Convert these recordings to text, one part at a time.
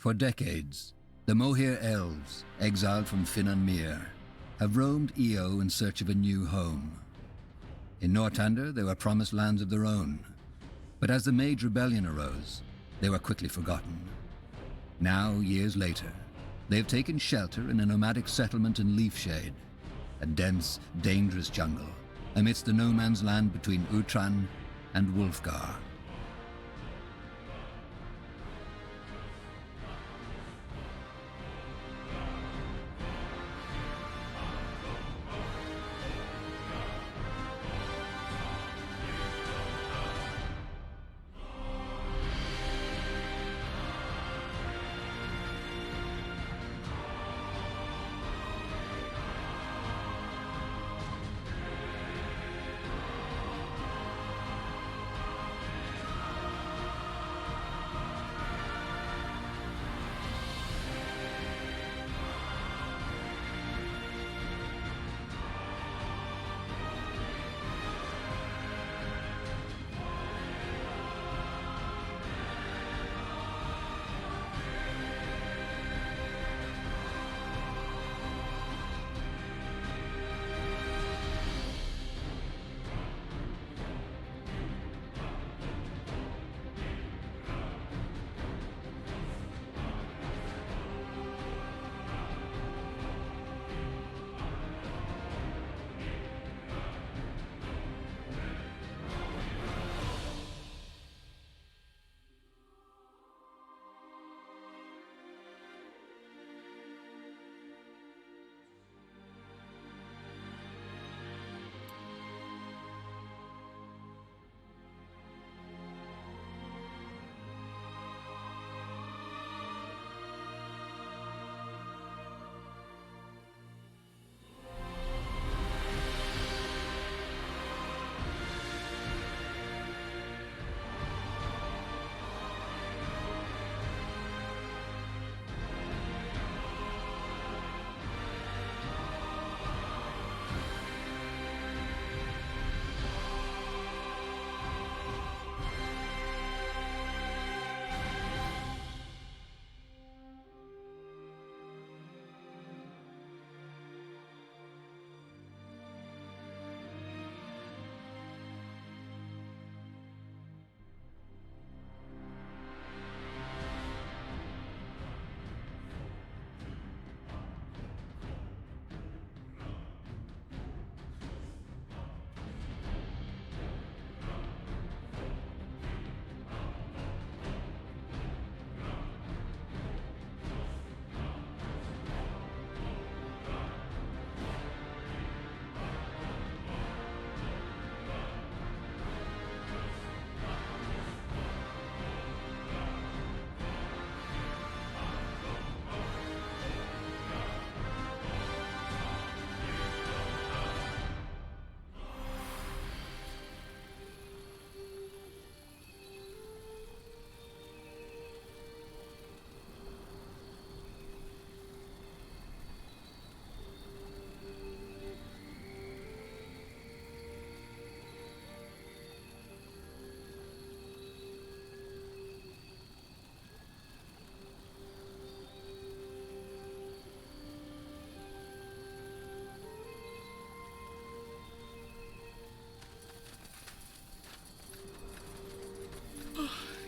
For decades, the Mohir elves, exiled from Finan Mir, have roamed Io in search of a new home. In Nortander, they were promised lands of their own, but as the Mage Rebellion arose, they were quickly forgotten. Now, years later, they have taken shelter in a nomadic settlement in Leafshade, a dense, dangerous jungle amidst the no-man's land between Utran and Wulfgar.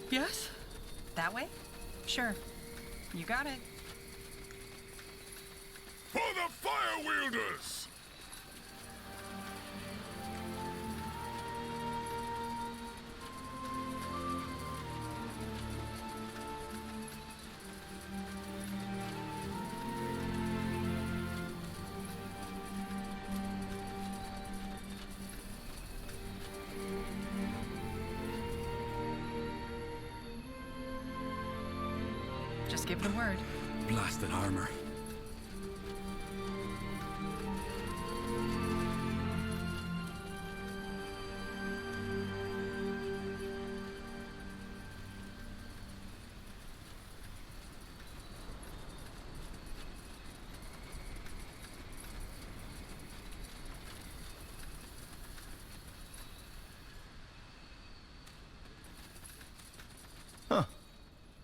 Yes? That way? Sure. You got it. For the Fire Wielders! Just give the word. Blasted armor.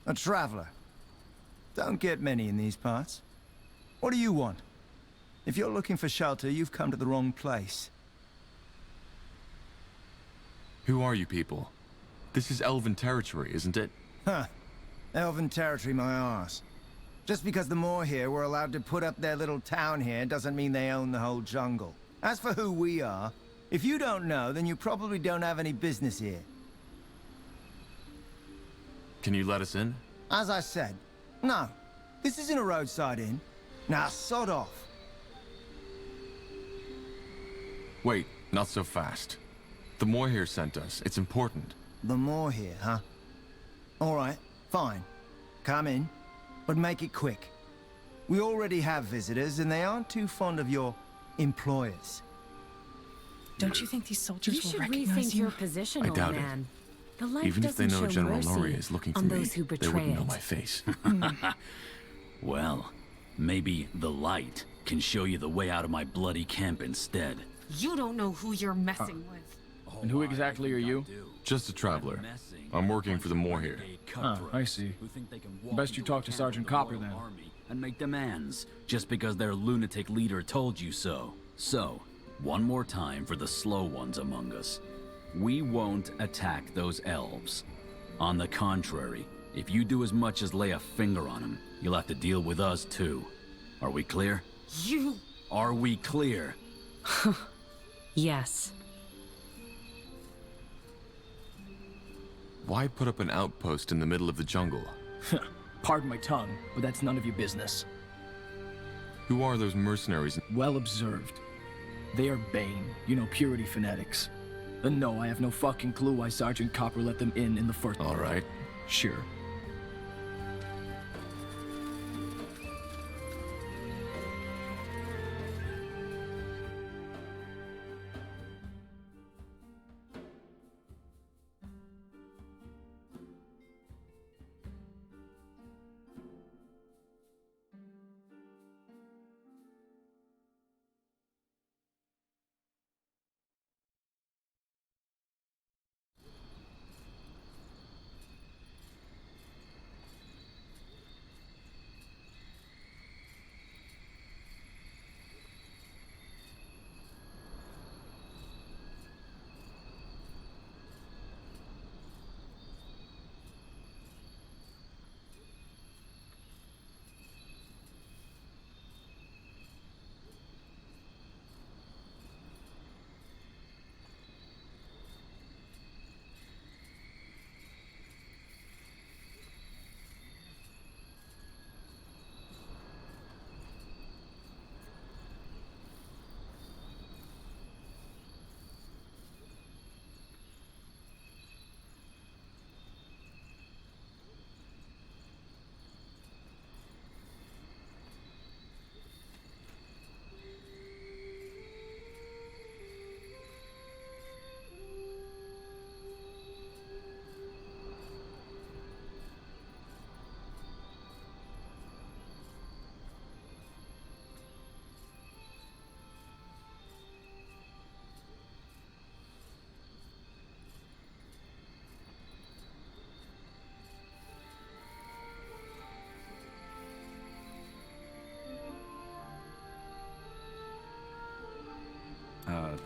A traveler. Don't get many in these parts. What do you want? If you're looking for shelter, you've come to the wrong place. Who are you people? This is Elven territory, isn't it? Huh. Elven territory, my arse. Just because the Moor here were allowed to put up their little town here doesn't mean they own the whole jungle. As for who we are, if you don't know, then you probably don't have any business here. Can you let us in? As I said, no. This isn't a roadside inn. Now, sod off. Wait, not so fast. The Moor here sent us. It's important. The Moor here, huh? All right, fine. Come in, but make it quick. We already have visitors, and they aren't too fond of your employers. Don't you think these soldiers You will should recognize rethink you? your position, I old doubt it. man. The life Even if they doesn't know show General mercy Norrie is looking for on me, those who they betray wouldn't know it. my face. Well, maybe the light can show you the way out of my bloody camp instead. You don't know who you're messing with. And who exactly are you? Just a traveler. I'm working for the Moor here. I see. Best you talk to Sergeant Copper, then. And make demands, just because their lunatic leader told you so. So, one more time for the slow ones among us. We won't attack those elves. On the contrary, if you do as much as lay a finger on them, you'll have to deal with us too. Are we clear? You... Are we clear? Yes. Why put up an outpost in the middle of the jungle? Pardon my tongue, but that's none of your business. Who are those mercenaries? Well observed. They are Bane, you know, purity fanatics. And no, I have no fucking clue why Sergeant Copper let them in the first place. All right. Sure.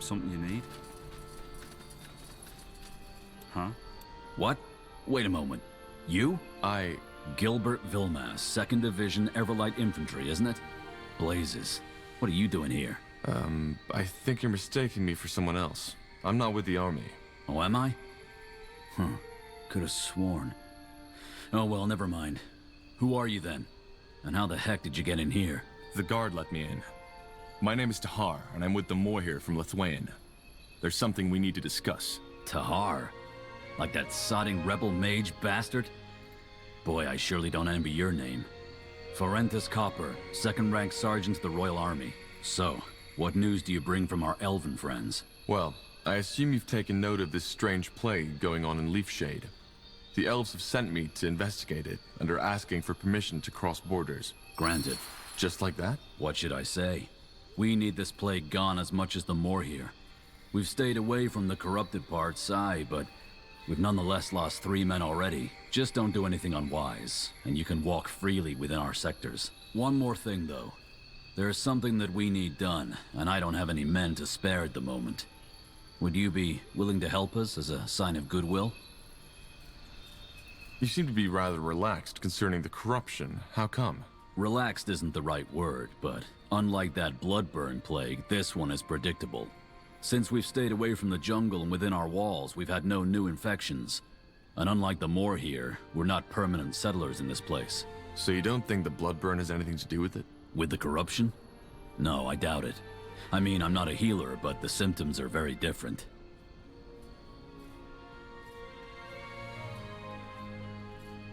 Something you need? Huh? What? Wait a moment. You? Gilbert Vilmas, 2nd Division Everlight Infantry, isn't it? Blazes. What are you doing here? I think you're mistaking me for someone else. I'm not with the army. Oh, am I? Huh. Could have sworn. Oh, well, never mind. Who are you then? And how the heck did you get in here? The guard let me in. My name is Tahar, and I'm with the Moor here from Lithuania. There's something we need to discuss. Tahar? Like that sodding rebel mage bastard? Boy, I surely don't envy your name. Forentus Copper, 2nd rank sergeant to the Royal Army. So, what news do you bring from our elven friends? Well, I assume you've taken note of this strange plague going on in Leafshade. The elves have sent me to investigate it, and are asking for permission to cross borders. Granted. Just like that? What should I say? We need this plague gone as much as the Moor here. We've stayed away from the corrupted parts, aye, but We've nonetheless lost 3 men already. Just don't do anything unwise, and you can walk freely within our sectors. One more thing, though. There is something that we need done, and I don't have any men to spare at the moment. Would you be willing to help us as a sign of goodwill? You seem to be rather relaxed concerning the corruption. How come? Relaxed isn't the right word, but unlike that bloodburn plague, this one is predictable. Since we've stayed away from the jungle and within our walls, we've had no new infections. And unlike the Moor here, we're not permanent settlers in this place. So you don't think the bloodburn has anything to do with it? With the corruption? No, I doubt it. I mean, I'm not a healer, but the symptoms are very different.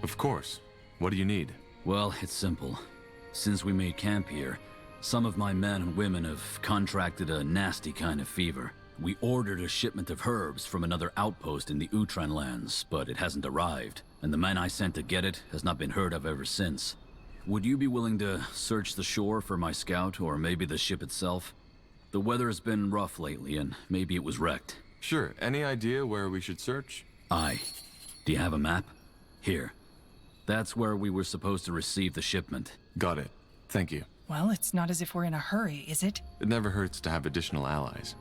Of course. What do you need? Well, it's simple. Since we made camp here, some of my men and women have contracted a nasty kind of fever. We ordered a shipment of herbs from another outpost in the Utran lands, but it hasn't arrived, and the man I sent to get it has not been heard of ever since. Would you be willing to search the shore for my scout, or maybe the ship itself? The weather's been rough lately, and maybe it was wrecked. Sure. Any idea where we should search? Aye. Do you have a map? Here. That's where we were supposed to receive the shipment. Got it. Thank you. Well, it's not as if we're in a hurry, is it? It never hurts to have additional allies.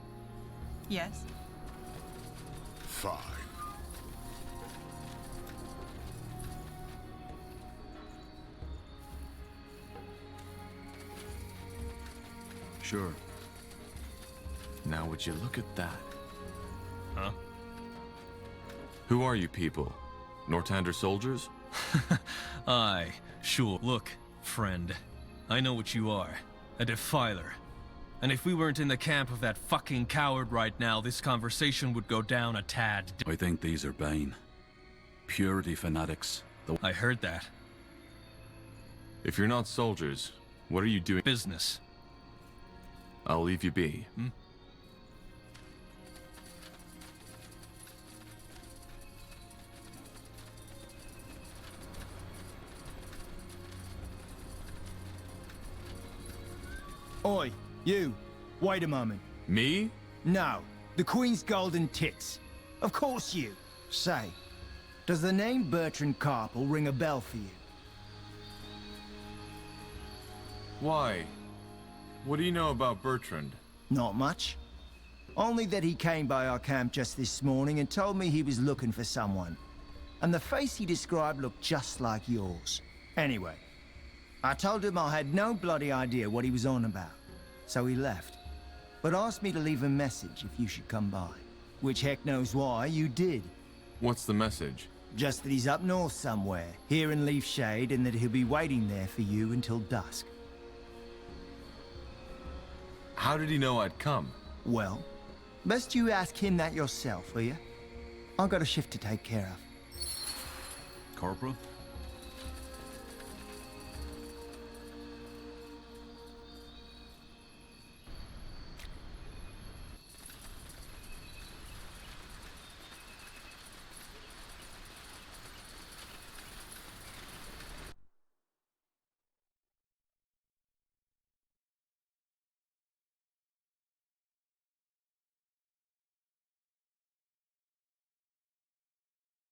Yes. Fine. Sure. Now would you look at that? Huh? Who are you people? Nortander soldiers? Aye, sure. Look, friend. I know what you are. A defiler. And if we weren't in the camp of that fucking coward right now, this conversation would go down a tad. I think these are Bane. Purity fanatics. I heard that. If you're not soldiers, what are you doing? Business. I'll leave you be. Oi, you. Wait a moment. Me? No, the Queen's golden tits. Of course you. Say, does the name Bertrand Carpel ring a bell for you? Why? What do you know about Bertrand? Not much. Only that he came by our camp just this morning and told me he was looking for someone. And the face he described looked just like yours. Anyway, I told him I had no bloody idea what he was on about. So he left. But asked me to leave a message if you should come by. Which heck knows why you did. What's the message? Just that he's up north somewhere, here in Leaf Shade, and that he'll be waiting there for you until dusk. How did he know I'd come? Well, best you ask him that yourself, will you? I've got a shift to take care of. Corporal?